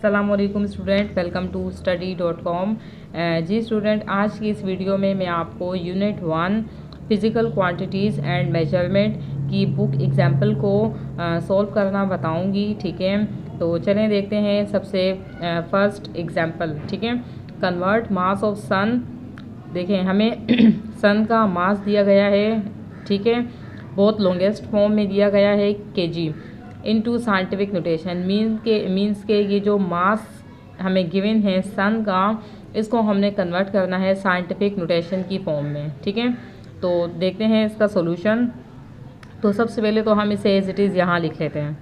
अस्सलामुअलैकुम student, welcome to study.com। जी student, आज की इस वीडियो में मैं आपको unit 1 physical quantities and measurement की बुक एग्जाम्पल को सॉल्व करना बताऊंगी। ठीक है, तो चलें देखते हैं। सबसे फर्स्ट एग्जाम्पल, ठीक है, कन्वर्ट मास ऑफ सन। देखें, हमें सन का मास दिया गया है, ठीक है, बहुत लॉन्गेस्ट फॉर्म में दिया गया है kg into scientific notation. Means के ये जो मास हमें गिवन है सन का, इसको हमने कन्वर्ट करना है साइंटिफिक नोटेशन की फॉर्म में। ठीक है, तो देखते हैं इसका सॉल्यूशन। तो सबसे पहले तो हम इसे एज इट इज़ यहाँ लिख लेते हैं।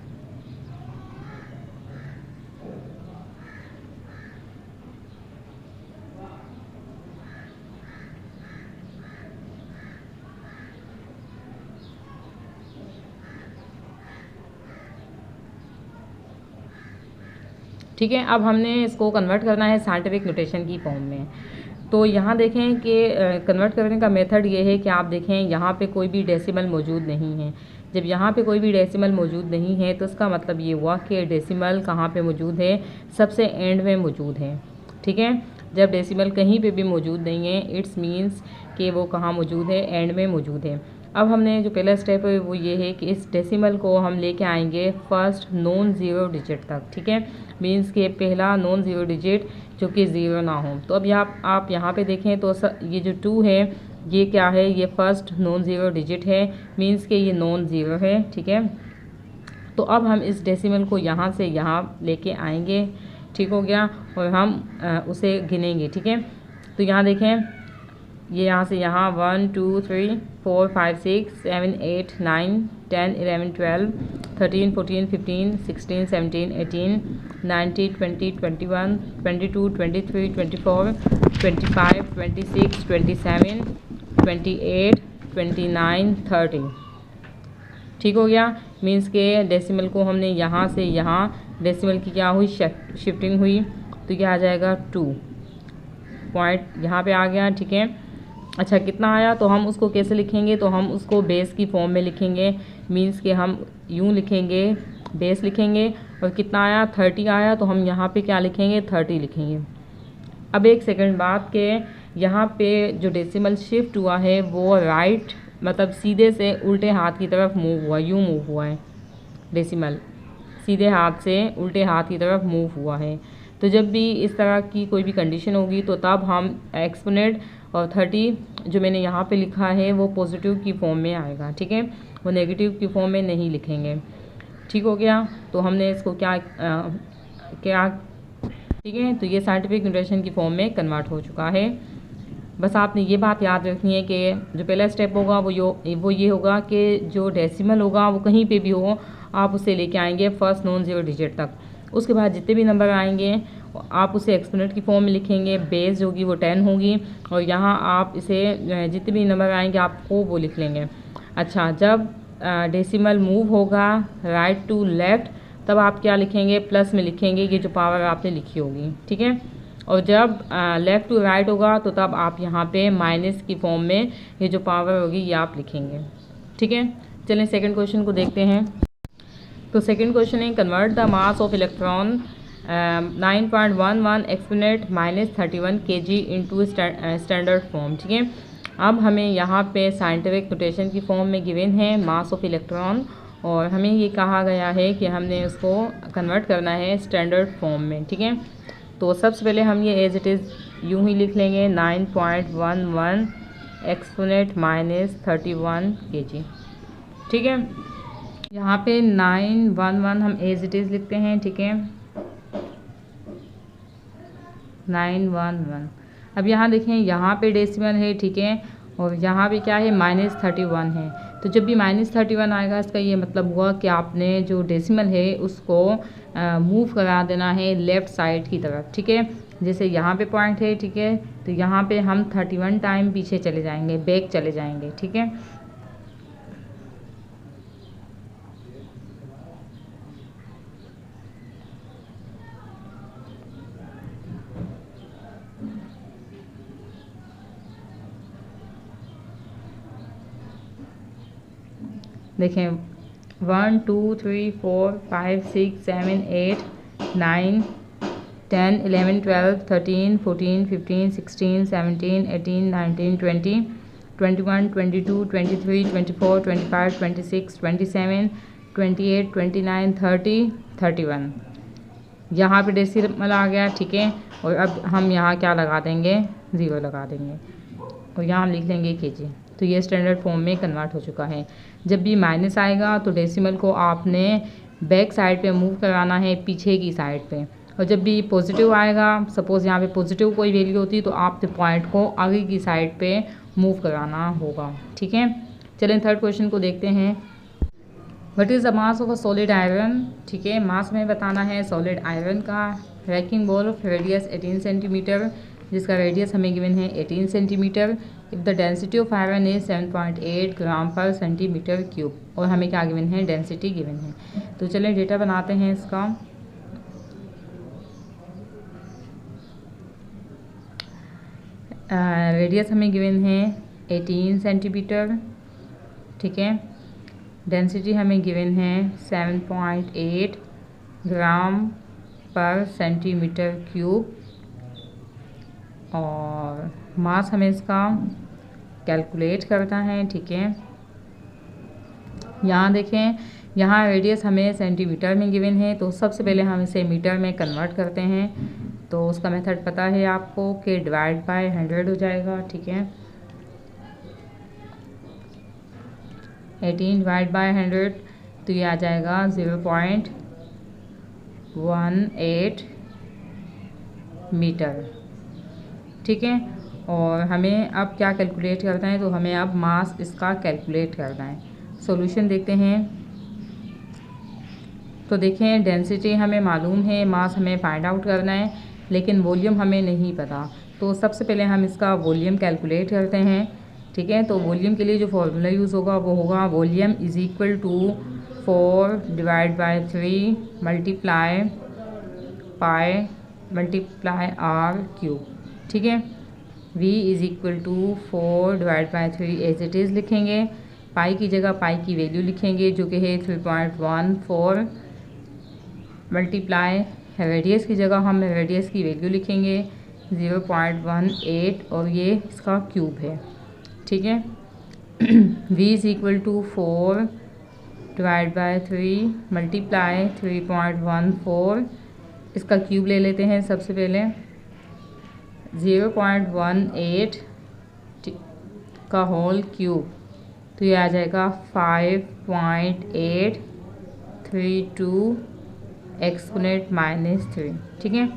ठीक है, अब हमने इसको कन्वर्ट करना है साइंटिफिक नोटेशन की फॉर्म में। तो यहाँ देखें कि कन्वर्ट करने का मेथड ये है कि आप देखें यहाँ पे कोई भी डेसिमल मौजूद नहीं है। जब यहाँ पे कोई भी डेसिमल मौजूद नहीं है तो इसका मतलब ये हुआ कि डेसिमल कहाँ पे मौजूद है, सबसे एंड में मौजूद है। ठीक है, जब डेसिमल कहीं पे भी मौजूद नहीं है, इट्स मीन्स कि वो कहाँ मौजूद है, एंड में मौजूद है। अब हमने जो पहला स्टेप है वो ये है कि इस डेसिमल को हम लेके आएंगे फर्स्ट नॉन ज़ीरो डिजिट तक। ठीक है, मीन्स के पहला नॉन ज़ीरो डिजिट जो कि ज़ीरो ना हो। तो अब आप यहाँ पे देखें तो ये जो 2 है ये क्या है, ये फर्स्ट नॉन ज़ीरो डिजिट है, मीन्स के ये नॉन ज़ीरो है। ठीक है, तो अब हम इस डेसिमल को यहाँ से यहाँ लेके आएंगे। ठीक हो गया, और हम उसे गिनेंगे। ठीक है, तो यहाँ देखें, ये यहाँ से यहाँ 1 2 3 4 5 6 7 8 9 10 11 12 13 14 15 16 17 18 19 20 21 22 23 24 25 26 27 28 29 30। ठीक हो गया, मीन्स के डेसिमल को हमने यहाँ से यहाँ डेसिमल की क्या हुई, शिफ्टिंग हुई, तो क्या आ जाएगा 2 पॉइंट यहाँ पे आ गया। ठीक है, अच्छा कितना आया, तो हम उसको कैसे लिखेंगे, तो हम उसको बेस की फॉर्म में लिखेंगे। मीन्स के हम यूँ लिखेंगे, बेस लिखेंगे, और कितना आया 30 आया, तो हम यहाँ पे क्या लिखेंगे, 30 लिखेंगे। अब एक सेकंड बाद के यहाँ पे जो डेसिमल शिफ्ट हुआ है वो राइट मतलब सीधे से उल्टे हाथ की तरफ मूव हुआ, यूँ मूव हुआ है। डेसिमल सीधे हाथ से उल्टे हाथ की तरफ मूव हुआ है। तो जब भी इस तरह की कोई भी कंडीशन होगी तो तब हम एक्सपोनेंट और 30 जो मैंने यहाँ पे लिखा है वो पॉजिटिव की फॉर्म में आएगा। ठीक है, वो नेगेटिव की फॉर्म में नहीं लिखेंगे। ठीक हो गया, तो हमने इसको क्या ठीक है, तो ये साइंटिफिक नोटेशन की फॉर्म में कन्वर्ट हो चुका है। बस आपने ये बात याद रखनी है कि जो पहला स्टेप होगा वो ये होगा कि जो डेसिमल होगा वो कहीं पे भी हो, आप उसे लेके आएंगे फर्स्ट नॉन ज़ीरो डिजिट तक। उसके बाद जितने भी नंबर आएंगे आप उसे एक्सपोनेंट की फॉर्म में लिखेंगे, बेस होगी वो 10 होगी, और यहाँ आप इसे जितने भी नंबर आएंगे आपको वो लिख लेंगे। अच्छा, जब डेसिमल मूव होगा राइट टू लेफ़्ट तब आप क्या लिखेंगे, प्लस में लिखेंगे ये जो पावर आपने लिखी होगी। ठीक है, और जब लेफ़्ट टू राइट होगा तो तब आप यहाँ पे माइनस की फॉर्म में ये जो पावर होगी ये आप लिखेंगे। ठीक है, चलें सेकंड क्वेश्चन को देखते हैं। तो सेकंड क्वेश्चन है, convert the mass of electron 9.11 exponent -31 kg into standard form. ठीक है, अब हमें यहाँ पे साइंटिफिक नोटेशन की फॉर्म में गिवन है मास ऑफ इलेक्ट्रॉन, और हमें ये कहा गया है कि हमने उसको कन्वर्ट करना है स्टैंडर्ड फॉर्म में। ठीक है, तो सबसे पहले हम ये एज इट इज़ यूँ ही लिख लेंगे 9.11 एक्सपोनेंट -31 kg। ठीक है, यहाँ पे 911 हम एज इट इज़ लिखते हैं। ठीक है, 911। अब यहाँ देखें, यहाँ पे डेसिमल है, ठीक है, और यहाँ पे क्या है, -31 है। तो जब भी -31 आएगा इसका ये मतलब हुआ कि आपने जो डेसिमल है उसको मूव करा देना है लेफ़्ट साइड की तरफ। ठीक है, जैसे यहाँ पे पॉइंट है, ठीक है, तो यहाँ पे हम 31 टाइम पीछे चले जाएंगे, बैक चले जाएंगे। ठीक है, देखें 1 2 3 4 5 6 7 8 9 10, 11, 12, 13, 14, 15, 16, 17, 18, 19, 20, 21, 22, 23, 24, 25, 26, 27, 28, 29, 30, 31। यहाँ पे डेसिमल आ गया, ठीक है। और अब हम यहाँ क्या लगा देंगे, 0 लगा देंगे और यहाँ हम लिख लेंगे केजी। तो ये स्टैंडर्ड फॉर्म में कन्वर्ट हो चुका है। जब भी माइनस आएगा तो डेसिमल को आपने बैक साइड पे मूव कराना है, पीछे की साइड पे। और जब भी पॉजिटिव आएगा, सपोज़ यहाँ पे पॉजिटिव कोई वैल्यू होती है तो आपने पॉइंट को आगे की साइड पे मूव कराना होगा, ठीक है। चलें थर्ड क्वेश्चन को देखते हैं। What is the mass of a solid iron, ठीक है। मास में बताना है सॉलिड आयरन का। Ranking ball of radius 18 centimetre, जिसका रेडियस हमें गिवन है 18 centimetre. If the density of iron is 7.8 ग्राम पर सेंटीमीटर क्यूब, और हमें क्या गिवन है, डेंसिटी गिवन है। तो चलें डेटा बनाते हैं इसका। रेडियस हमें गिवन है 18 सेंटीमीटर, ठीक है। डेंसिटी हमें गिवन है 7.8 ग्राम पर सेंटीमीटर क्यूब, और मास हमें इसका कैलकुलेट करना है, ठीक है। यहाँ देखें, यहाँ रेडियस हमें सेंटीमीटर में गिवन है, तो सबसे पहले हम इसे मीटर में कन्वर्ट करते हैं। तो उसका मेथड पता है आपको कि डिवाइड बाय 100 हो जाएगा, ठीक है। 18 डिवाइड बाय 100, तो ये आ जाएगा 0.18 मीटर, ठीक है। और हमें अब क्या कैलकुलेट करना है, तो हमें अब मास इसका कैलकुलेट करना है। सॉल्यूशन देखते हैं। तो देखें, डेंसिटी हमें मालूम है, मास हमें फाइंड आउट करना है, लेकिन वॉल्यूम हमें नहीं पता। तो सबसे पहले हम इसका वॉल्यूम कैलकुलेट करते हैं, ठीक है। तो वॉल्यूम के लिए जो फॉर्मूला यूज़ होगा वो होगा volume is equal to 4 divide by 3 multiply pi multiply R cube, ठीक है। v is equal to 4 divide by 3 as it is लिखेंगे। पाई की जगह पाई की वैल्यू लिखेंगे जो कि है 3.14, मल्टीप्लाई रेडियस की जगह हम रेडियस की वैल्यू लिखेंगे 0.18, और ये इसका क्यूब है, ठीक है। v is equal to 4 divide by 3 multiply 3.14, इसका क्यूब ले लेते हैं सबसे पहले। 0.18 का होल क्यूब, तो ये आ जाएगा 5.832 एक्सपोनेंट -3, ठीक है।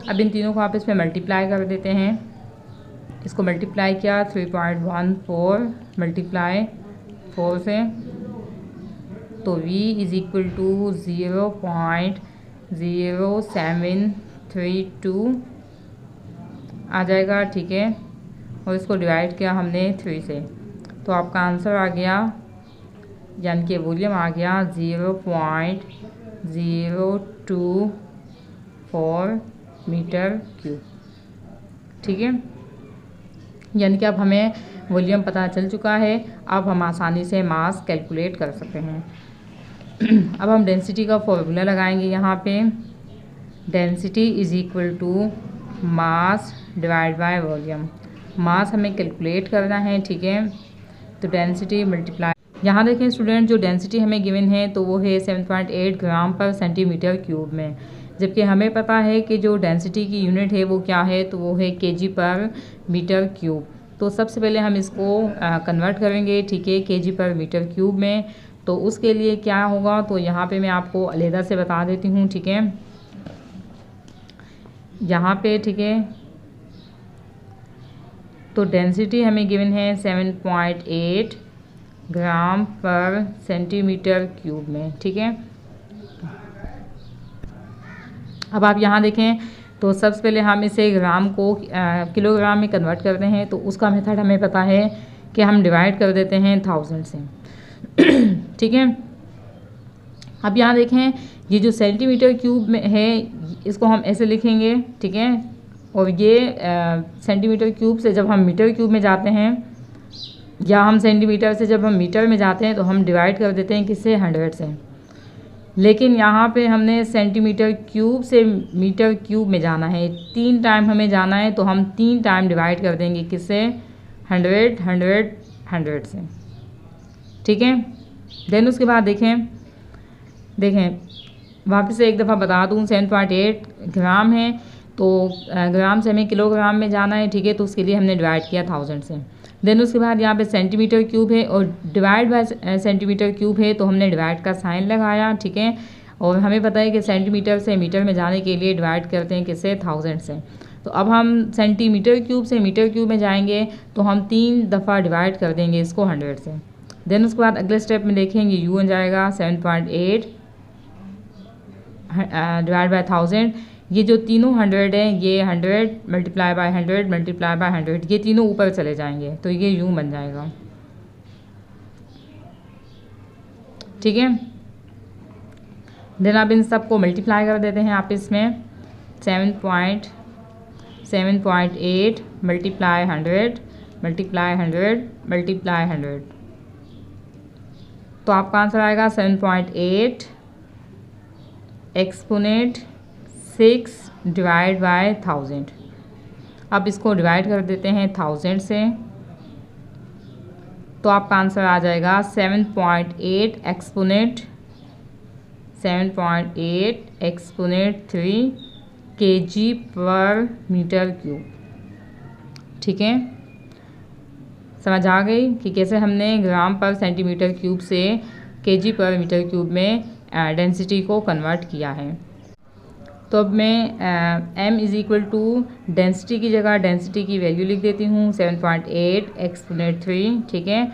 अब इन तीनों को आप इसमें मल्टीप्लाई कर देते हैं। इसको मल्टीप्लाई किया 3.14 मल्टीप्लाई 4 से, तो v इज़ इक्वल टू 0.0732 आ जाएगा, ठीक है। और इसको डिवाइड किया हमने 3 से, तो आपका आंसर आ गया, यानी कि वॉल्यूम आ गया 0.024 मीटर क्यूब, ठीक है। यानी कि अब हमें वॉल्यूम पता चल चुका है। अब हम आसानी से मास कैलकुलेट कर सकते हैं। अब हम डेंसिटी का फॉर्मूला लगाएंगे यहाँ पे। Density is equal to mass divide by volume. Mass हमें कैलकुलेट करना है, ठीक है। तो डेंसिटी मल्टीप्लाई, यहाँ देखें स्टूडेंट, जो डेंसिटी हमें गिवन है तो वो है 7.8 ग्राम पर सेंटीमीटर क्यूब में, जबकि हमें पता है कि जो डेंसिटी की यूनिट है वो क्या है, तो वो है केजी पर मीटर क्यूब। तो सबसे पहले हम इसको कन्वर्ट करेंगे, ठीक है, केजी पर मीटर क्यूब में। तो उसके लिए क्या होगा, तो यहाँ पे मैं आपको अलहदा से बता देती हूँ, ठीक है। यहाँ पे, ठीक है, तो डेंसिटी हमें गिवन है 7.8 ग्राम पर सेंटीमीटर क्यूब में, ठीक है। अब आप यहाँ देखें, तो सबसे पहले हम इसे ग्राम को किलोग्राम में कन्वर्ट करते हैं। तो उसका मेथड हमें पता है कि हम डिवाइड कर देते हैं 1000 से, ठीक है। अब यहाँ देखें, ये जो सेंटीमीटर क्यूब में है इसको हम ऐसे लिखेंगे, ठीक है। और ये सेंटीमीटर क्यूब से जब हम मीटर क्यूब में जाते हैं, या हम सेंटीमीटर से जब हम मीटर में जाते हैं, तो हम डिवाइड कर देते हैं किससे, 100 से। लेकिन यहाँ पे हमने सेंटीमीटर क्यूब से मीटर क्यूब में जाना है, 3 टाइम हमें जाना है, तो हम 3 टाइम डिवाइड कर देंगे किससे, 100 100 100 से, ठीक है। देन उसके बाद देखें वापस से एक दफ़ा बता दूँ, 7.8 ग्राम है, तो ग्राम से हमें किलोग्राम में जाना है, ठीक है, तो उसके लिए हमने डिवाइड किया 1000 से। देन उसके बाद यहाँ पे सेंटीमीटर क्यूब है और डिवाइड बाय सेंटीमीटर क्यूब है, तो हमने डिवाइड का साइन लगाया, ठीक है। और हमें पता है कि सेंटीमीटर से मीटर में जाने के लिए डिवाइड करते हैं किससे, 1000 से। तो अब हम सेंटीमीटर क्यूब से मीटर क्यूब में जाएंगे, तो हम 3 दफ़ा डिवाइड कर देंगे इसको 100 से। देन उसके बाद अगले स्टेप में देखेंगे यू बन जाएगा 7.8 डिवाइड बाय 1000। ये जो तीनों 100 है, ये 100 मल्टीप्लाई बाय 100 मल्टीप्लाई बाय 100, ये तीनों ऊपर चले जाएंगे, तो ये यूँ बन जाएगा, ठीक है। देन आप इन सबको मल्टीप्लाई कर देते हैं आप इसमें, 7.8 मल्टीप्लाई 100 मल्टीप्लाई 100 मल्टीप्लाई 100, तो आपका आंसर आएगा 7.8 एक्सपोनेंट 6 डिवाइड बाय 1000। अब इसको डिवाइड कर देते हैं 1000 से, तो आपका आंसर आ जाएगा 7.8 एक्सपोनेंट 3 kg पर मीटर क्यूब, ठीक है। समझ आ गई कि कैसे हमने ग्राम पर सेंटीमीटर क्यूब से kg पर मीटर क्यूब में डेंसिटी को कन्वर्ट किया है। तो अब मैं m is equal to density की जगह डेंसिटी की वैल्यू लिख देती हूँ 7.8 एक्सपोनेंट 3, ठीक है,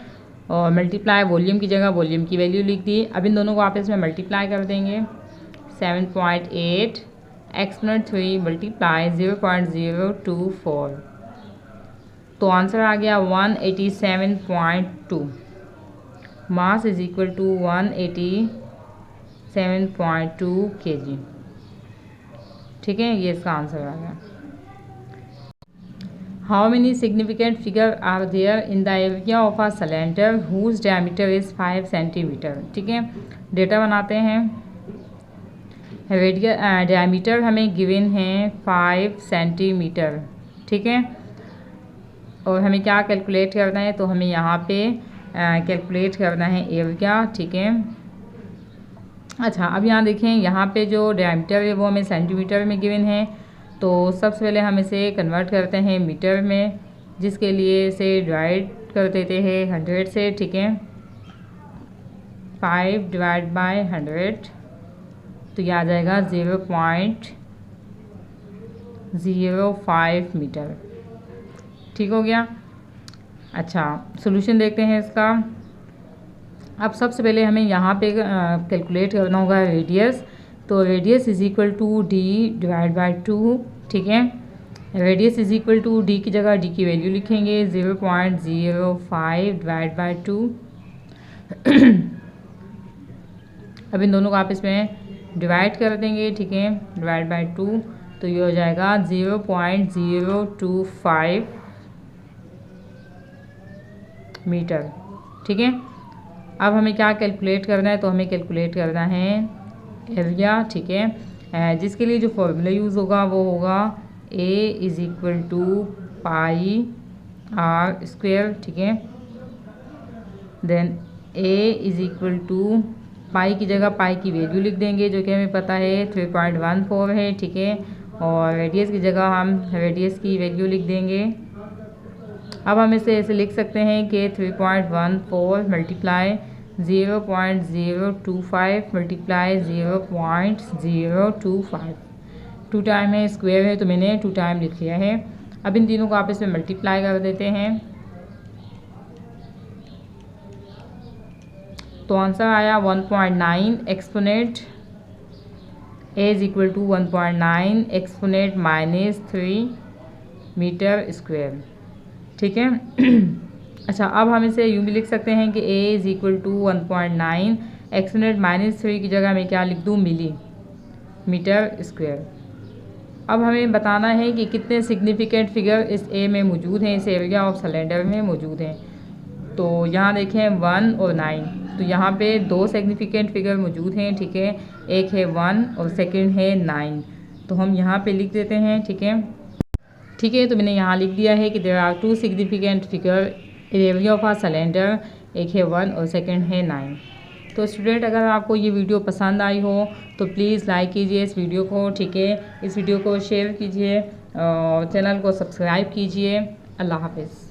और मल्टीप्लाई वॉल्यूम की जगह वॉल्यूम की वैल्यू लिख दी। अब इन दोनों को आपस में मल्टीप्लाई कर देंगे, 7.8 एक्सपोनेंट 3 मल्टीप्लाई 0.024, तो आंसर आ गया 187.2। Mass is equal to 187.2 kg, ठीक है, ये इसका आंसर आ गया। How many significant figure are there in the area of a cylinder whose diameter is 5 centimetre, ठीक है। डेटा बनाते हैं। डायमीटर हमें गिवन है 5 सेंटीमीटर, ठीक है, और हमें क्या कैलकुलेट करना है, तो हमें यहाँ पे कैलकुलेट करना है एरिया, ठीक है। अच्छा, अब यहाँ देखें, यहाँ पे जो डायमीटर है वो हमें सेंटीमीटर में गिवन है, तो सबसे पहले हम इसे कन्वर्ट करते हैं मीटर में, जिसके लिए इसे डिवाइड कर देते हैं 100 से, ठीक है। 5 डिवाइड बाय 100, तो यह आ जाएगा 0.05 मीटर, ठीक हो गया। अच्छा, सॉल्यूशन देखते हैं इसका। अब सबसे पहले हमें यहाँ पे कैलकुलेट करना होगा रेडियस, तो radius is equal to D divide by 2, ठीक है। Radius is equal to D की जगह डी की वैल्यू लिखेंगे 0.05 डिवाइड बाय 2। अब इन दोनों को आपस में डिवाइड कर देंगे, ठीक है, डिवाइड बाय 2, तो ये हो जाएगा 0.025 मीटर, ठीक है। अब हमें क्या कैलकुलेट करना है, तो हमें कैलकुलेट करना है एरिया, ठीक है, जिसके लिए जो फॉर्मूला यूज़ होगा वो होगा A is equal to pi R square, ठीक है। Then A is equal to pi की जगह पाई की वैल्यू लिख देंगे, जो कि हमें पता है 3.14 है, ठीक है, और रेडियस की जगह हम रेडियस की वैल्यू लिख देंगे। अब हम इसे ऐसे लिख सकते हैं कि 3.14 मल्टीप्लाई 0.025 मल्टीप्लाई 0.025, 2 टाइम है, स्क्वायर है, तो मैंने 2 टाइम लिख लिया है। अब इन तीनों को आपस में मल्टीप्लाई कर देते हैं, तो आंसर आया 1.9 exponent A is equal to 1.9 exponent -3 metre square, ठीक है। अच्छा, अब हम इसे यूँ भी लिख सकते हैं कि A is equal to 1.9 exponent -3 की जगह मैं क्या लिख दूँ, मिली मीटर स्क्वायर। अब हमें बताना है कि कितने सिग्निफिकेंट फिगर इस A में मौजूद हैं, इस एरिया ऑफ सिलेंडर में मौजूद हैं। तो यहाँ देखें 1 और 9, तो यहाँ पे 2 सिग्निफिकेंट फिगर मौजूद हैं, ठीक है। एक है 1 और सेकंड है 9। तो हम यहाँ पे लिख देते हैं, ठीक है। ठीक है, तो मैंने यहाँ लिख दिया है कि there are 2 significant figure in area of a cylinder. एक है 1 और सेकंड है 9। तो स्टूडेंट, अगर आपको ये वीडियो पसंद आई हो तो प्लीज़ लाइक कीजिए इस वीडियो को, ठीक है। इस वीडियो को शेयर कीजिए और चैनल को सब्सक्राइब कीजिए। अल्लाह हाफिज़।